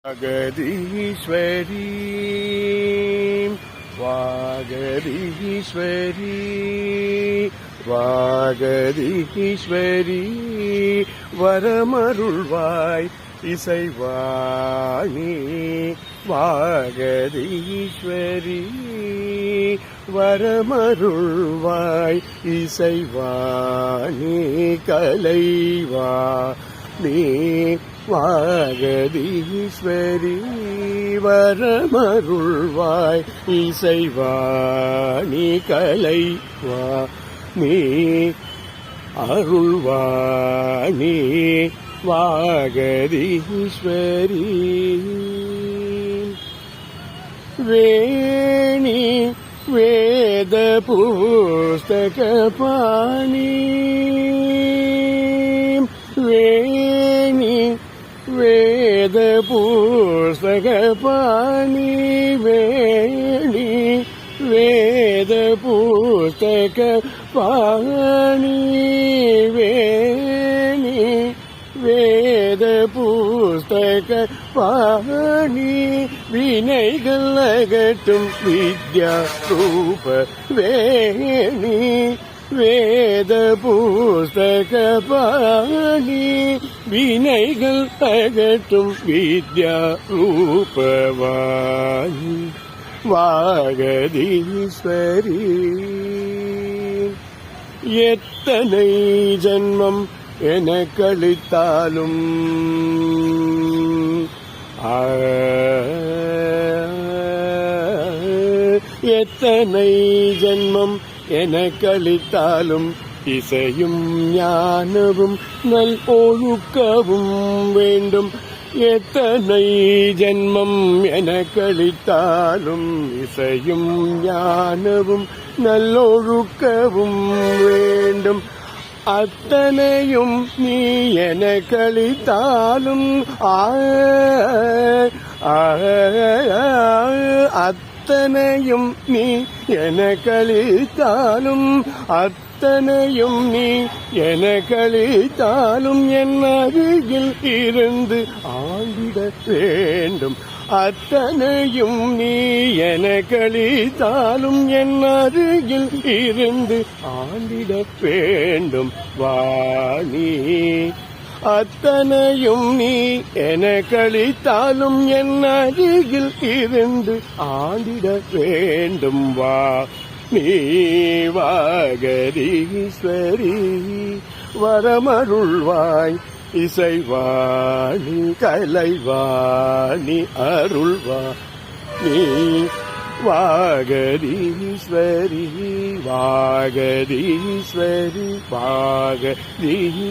வாகதீஸ்வரி வாகதீஸ்வரி வாகதீஸ்வரி வரமருள்வாய் இசைவாணி வாகதீஸ்வரி வரமருள்வாய் இசைவாணி கலைவா நீ வாகதீஸ்வரி வரமருள்வாய் இசைவாணி கலைவா நீ அருள்வாணி வாகதீஸ்வரி வேணி வேத புஸ்தக பாணி வேணி வேத புஸ்தக பாணி வேணி வேத புஸ்தக பாணி வேணி வேத புஸ்தக பாணி வினைகள் அகற்றும் வித்யா ரூப வேணி வேத புஸ்தக பாணி வினைகள் அகற்றும் வித்யா ரூபவாணி வாகதீஸ்வரி எத்தனை ஜன்மம் எனக்களித்தாலும் எத்தனை ஜன்மம் எனக்களித்தாலும் இசையும் ஞானமும் நல் ஒழுக்கவும் வேண்டும். எத்தனை ஜென்மம் எனக்களித்தாலும் இசையும் ஞானமும் நல்லொழுக்கவும் வேண்டும். அத்தனையும் நீ எனக்களித்தாலும் அத்தனையும் நீ எனக்களித்தாலும் அத்தனையும் நீ எனக்களித்தாலும் என் அருகில் இருந்து ஆண்டிட வேண்டும். அத்தனையும் நீ எனக்களித்தாலும் என் அருகில் இருந்து ஆண்டிட வேண்டும். வாணி அத்தனையும் நீ எனக்களித்தாலும் என் அருகில் இருந்து ஆண்டிட வேண்டும். வா நீ வாகதீஸ்வரி வரமருள்வாய் இசைவாணி கலைவாணி அருள்வா நீ வாகதீஸ்வரி வாகதீஸ்வரி வாகதீஸ்வரி.